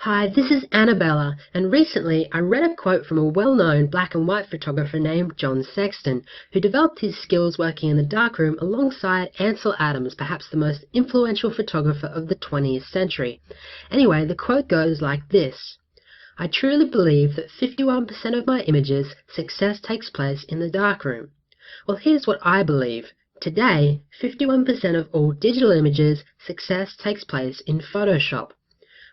Hi, this is Annabella, and recently I read a quote from a well-known black and white photographer named John Sexton, who developed his skills working in the darkroom alongside Ansel Adams, perhaps the most influential photographer of the 20th century. Anyway, the quote goes like this: "I truly believe that 51% of my images success takes place in the darkroom." Well, here's what I believe. Today, 51% of all digital images success takes place in Photoshop.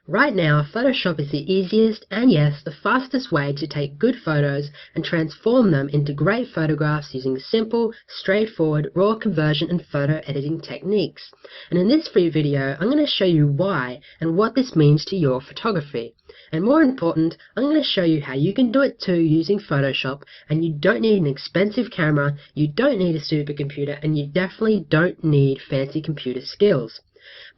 Right now, Photoshop is the easiest and, yes, the fastest way to take good photos and transform them into great photographs using simple, straightforward, raw conversion and photo editing techniques. And in this free video, I'm going to show you why and what this means to your photography. And more important, I'm going to show you how you can do it too using Photoshop, and you don't need an expensive camera, you don't need a supercomputer, and you definitely don't need fancy computer skills.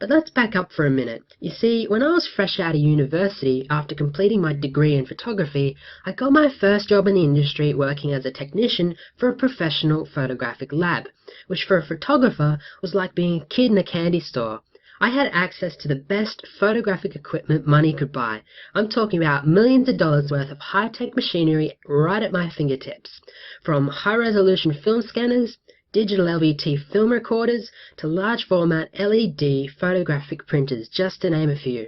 But let's back up for a minute. You see, when I was fresh out of university after completing my degree in photography, I got my first job in the industry working as a technician for a professional photographic lab, which for a photographer was like being a kid in a candy store. I had access to the best photographic equipment money could buy. I'm talking about millions of dollars worth of high-tech machinery right at my fingertips, from high-resolution film scanners, digital LVT film recorders, to large format LED photographic printers, just to name a few.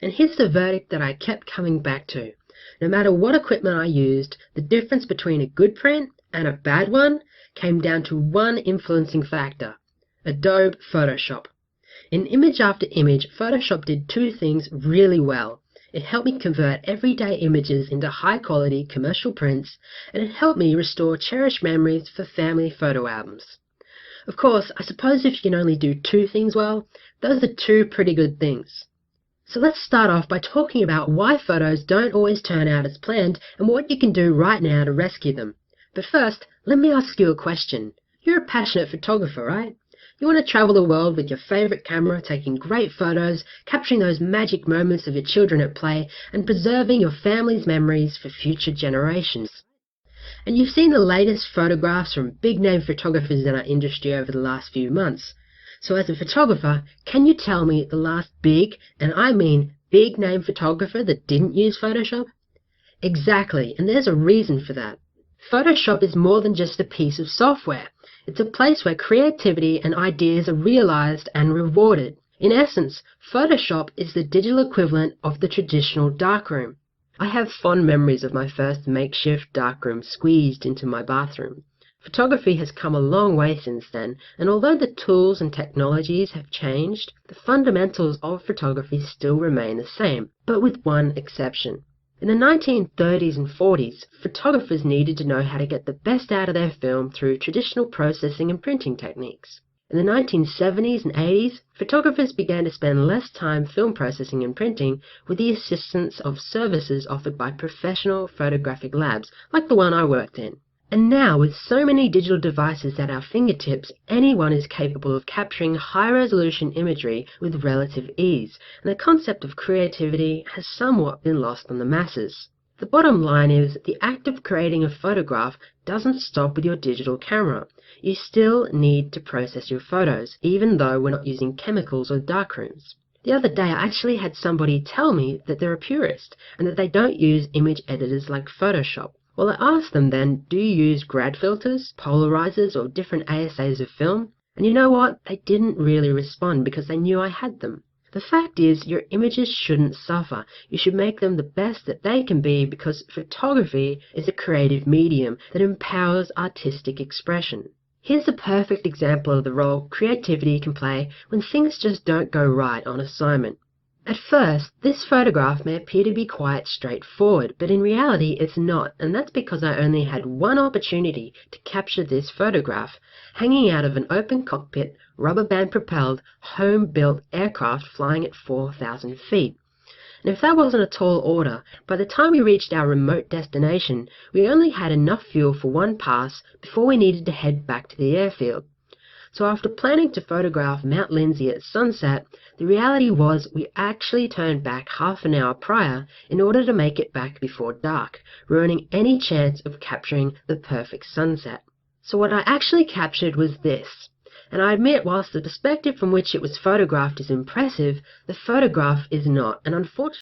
And here's the verdict that I kept coming back to. No matter what equipment I used, the difference between a good print and a bad one came down to one influencing factor: Adobe Photoshop. In image after image, Photoshop did two things really well. It helped me convert everyday images into high-quality commercial prints, and it helped me restore cherished memories for family photo albums. Of course, I suppose if you can only do two things well, those are two pretty good things. So let's start off by talking about why photos don't always turn out as planned and what you can do right now to rescue them. But first, let me ask you a question. You're a passionate photographer, right? You want to travel the world with your favorite camera, taking great photos, capturing those magic moments of your children at play, and preserving your family's memories for future generations. And you've seen the latest photographs from big-name photographers in our industry over the last few months. So as a photographer, can you tell me the last big, and I mean big-name photographer that didn't use Photoshop? Exactly, and there's a reason for that. Photoshop is more than just a piece of software. It's a place where creativity and ideas are realized and rewarded. In essence, Photoshop is the digital equivalent of the traditional darkroom. I have fond memories of my first makeshift darkroom squeezed into my bathroom. Photography has come a long way since then, and although the tools and technologies have changed, the fundamentals of photography still remain the same, but with one exception. In the 1930s and 40s, photographers needed to know how to get the best out of their film through traditional processing and printing techniques. In the 1970s and 80s, photographers began to spend less time film processing and printing with the assistance of services offered by professional photographic labs, like the one I worked in. And now, with so many digital devices at our fingertips, anyone is capable of capturing high-resolution imagery with relative ease, and the concept of creativity has somewhat been lost on the masses. The bottom line is, the act of creating a photograph doesn't stop with your digital camera. You still need to process your photos, even though we're not using chemicals or darkrooms. The other day, I actually had somebody tell me that they're a purist, and that they don't use image editors like Photoshop. Well, I asked them then, do you use grad filters, polarizers, or different ASAs of film? And you know what? They didn't really respond because they knew I had them. The fact is, your images shouldn't suffer. You should make them the best that they can be, because photography is a creative medium that empowers artistic expression. Here's a perfect example of the role creativity can play when things just don't go right on assignment. At first, this photograph may appear to be quite straightforward, but in reality it's not, and that's because I only had one opportunity to capture this photograph, hanging out of an open cockpit, rubber band propelled, home-built aircraft flying at 4,000 feet. And if that wasn't a tall order, by the time we reached our remote destination, we only had enough fuel for one pass before we needed to head back to the airfield. So after planning to photograph Mount Lindsay at sunset, the reality was we actually turned back half an hour prior in order to make it back before dark, ruining any chance of capturing the perfect sunset. So what I actually captured was this. And I admit, whilst the perspective from which it was photographed is impressive, the photograph is not, and unfortunately